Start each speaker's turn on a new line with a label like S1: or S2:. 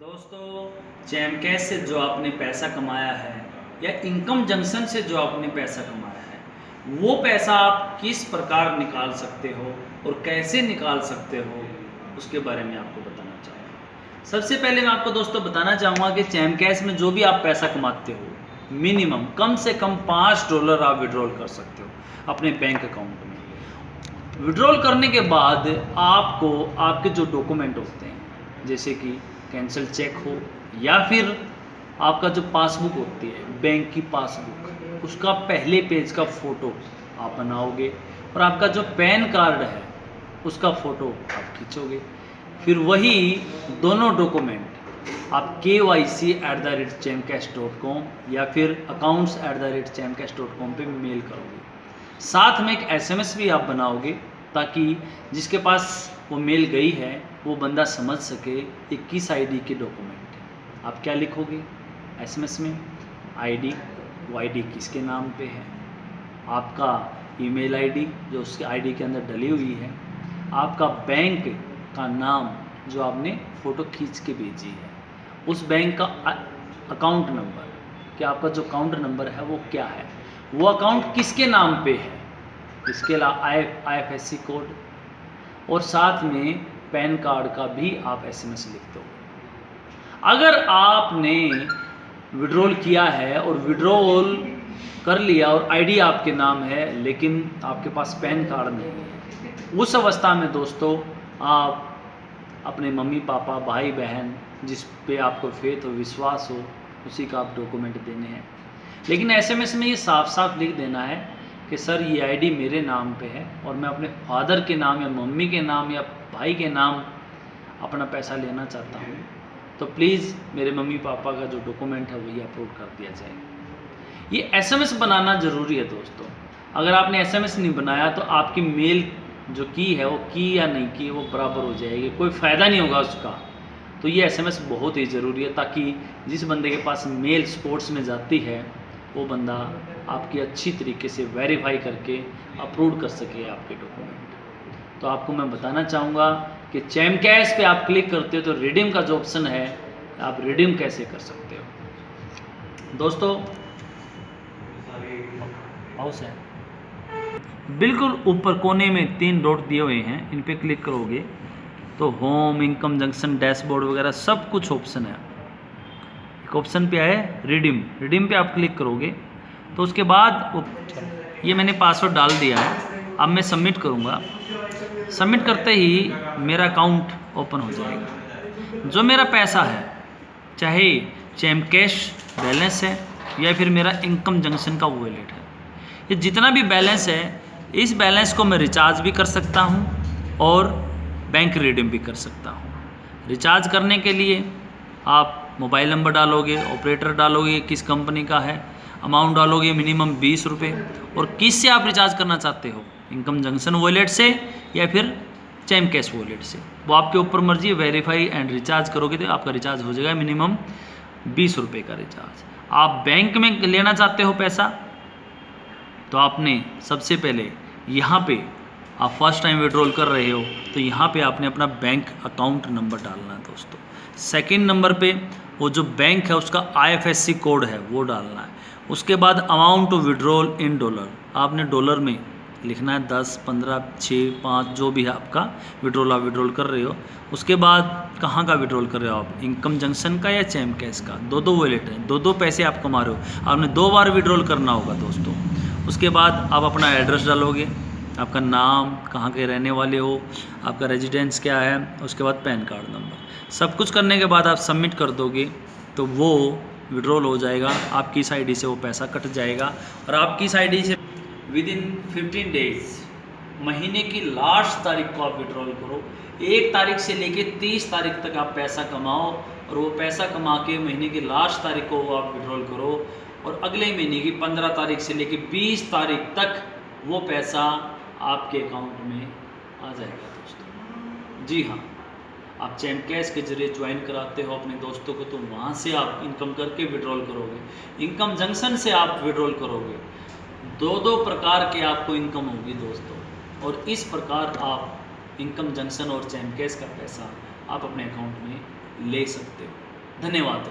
S1: दोस्तों, jam cash से जो आपने पैसा कमाया है या इनकम जंक्शन से जो आपने पैसा कमाया है, वो पैसा आप किस प्रकार निकाल सकते हो और कैसे निकाल सकते हो, उसके बारे में आपको बताना चाहूँगा। सबसे पहले मैं आपको दोस्तों बताना चाहूँगा कि जैम कैश में जो भी आप पैसा कमाते हो, मिनिमम कम से कम $5 आप विड्रॉल कर सकते हो अपने बैंक अकाउंट में। विड्रॉल करने के बाद आपको आपके जो डॉक्यूमेंट होते हैं, जैसे कि कैंसिल चेक हो या फिर आपका जो पासबुक होती है बैंक की पासबुक, उसका पहले पेज का फ़ोटो आप बनाओगे और आपका जो पैन कार्ड है उसका फ़ोटो आप खींचोगे। फिर वही दोनों डॉक्यूमेंट आप kyc@jamcash.com या फिर accounts@jamcash.com पे मेल करोगे। साथ में एक SMS भी आप बनाओगे ताकि जिसके पास वो मेल गई है वो बंदा समझ सके कि किस ID के डॉक्यूमेंट है। आप क्या लिखोगे SMS में? ID, वो ID किसके नाम पे है, आपका ईमेल ID जो उसके ID के अंदर डली हुई है, आपका बैंक का नाम जो आपने फ़ोटो खींच के भेजी है, उस बैंक का अकाउंट नंबर कि आपका जो अकाउंट नंबर है वो क्या है, वो अकाउंट किसके नाम पे है, इसके अलावा IFSC कोड और साथ में पैन कार्ड का भी आप SMS लिख दो। अगर आपने विड्रॉल किया है और विड्रॉल कर लिया और ID आपके नाम है लेकिन आपके पास पैन कार्ड नहीं है, उस अवस्था में दोस्तों आप अपने मम्मी पापा भाई बहन जिस पे आपको फेथ हो विश्वास हो उसी का आप डॉक्यूमेंट देने हैं। लेकिन SMS में ये साफ साफ लिख देना है कि सर ये ID मेरे नाम पे है और मैं अपने फादर के नाम या मम्मी के नाम या भाई के नाम अपना पैसा लेना चाहता हूँ, तो प्लीज़ मेरे मम्मी पापा का जो डॉक्यूमेंट है वही अपलोड कर दिया जाए। ये SMS बनाना ज़रूरी है दोस्तों। अगर आपने SMS नहीं बनाया तो आपकी मेल जो की है वो की या नहीं की वो बराबर हो जाएगी, कोई फ़ायदा नहीं होगा उसका। तो ये SMS बहुत ही ज़रूरी है ताकि जिस बंदे के पास मेल स्पोर्ट्स में जाती है वो बंदा आपकी अच्छी तरीके से वेरीफाई करके अप्रूव कर सके आपके डॉक्यूमेंट। तो आपको मैं बताना चाहूँगा कि जैम कैश पे आप क्लिक करते हो तो रिडीम का जो ऑप्शन है आप रिडीम कैसे कर सकते हो। दोस्तों हाउस है बिल्कुल ऊपर कोने में 3 डॉट दिए हुए हैं, इन पे क्लिक करोगे तो होम, इनकम जंक्शन, डैशबोर्ड वगैरह सब कुछ ऑप्शन है। एक ऑप्शन पे आए रिडीम, रिडीम पे आप क्लिक करोगे तो उसके बाद ये मैंने पासवर्ड डाल दिया है। अब मैं सबमिट करूँगा। सबमिट करते ही मेरा अकाउंट ओपन हो जाएगा। जो मेरा पैसा है चाहे जैम कैश बैलेंस है या फिर मेरा इनकम जंक्शन का वॉलेट है, ये जितना भी बैलेंस है इस बैलेंस को मैं रिचार्ज भी कर सकता हूँ और बैंक रिडीम भी कर सकता हूँ। रिचार्ज करने के लिए आप मोबाइल नंबर डालोगे, ऑपरेटर डालोगे किस कंपनी का है, अमाउंट डालोगे मिनिमम 20 रुपये और किस से आप रिचार्ज करना चाहते हो, इनकम जंक्शन वॉलेट से या फिर जैम कैश वॉलेट से, वो आपके ऊपर मर्जी है। वेरीफाई एंड रिचार्ज करोगे तो आपका रिचार्ज हो जाएगा मिनिमम 20 रुपये का रिचार्ज। आप बैंक में लेना चाहते हो पैसा तो आपने सबसे पहले यहाँ पे आप फर्स्ट टाइम विड्रॉल कर रहे हो तो यहाँ पे आपने अपना बैंक अकाउंट नंबर डालना है दोस्तों। सेकंड नंबर पे वो जो बैंक है उसका IFSC कोड है वो डालना है। उसके बाद amount to withdrawal in dollar आपने डॉलर में लिखना है, 10, 15, 6, 5 जो भी है आपका विड्रॉल आप विड्रॉल कर रहे हो। उसके बाद कहाँ का विड्रॉल कर रहे हो आप, इनकम जंक्शन का या जैम कैश का, दो वॉलेट है, दो पैसे आप कमा रहे हो, आपने 2 बार विड्रॉल करना होगा दोस्तों। उसके बाद आप अपना एड्रेस डालोगे, आपका नाम, कहाँ के रहने वाले हो, आपका रेजिडेंस क्या है, उसके बाद पैन कार्ड नंबर, सब कुछ करने के बाद आप सबमिट कर दोगे तो वो विड्रॉल हो जाएगा। आपकी इस ID से वो पैसा कट जाएगा और आपकी इस ID से विदिन 15 डेज महीने की लास्ट तारीख को आप विड्रॉल करो। 1 तारीख से लेके 30 तारीख तक आप पैसा कमाओ और वो पैसा कमा के महीने की लास्ट तारीख को वो आप विड्रॉल करो और अगले महीने की 15 तारीख से लेके 20 तारीख तक वो पैसा आपके अकाउंट में आ जाएगा दोस्तों। जी हाँ, आप जैम कैश के जरिए ज्वाइन कराते हो अपने दोस्तों को तो वहाँ से आप इनकम करके विड्रॉल करोगे, इनकम जंक्शन से आप विड्रॉल करोगे, 2 प्रकार के आपको इनकम होगी दोस्तों। और इस प्रकार आप इनकम जंक्शन और जैम कैश का पैसा आप अपने अकाउंट में ले सकते हो। धन्यवाद।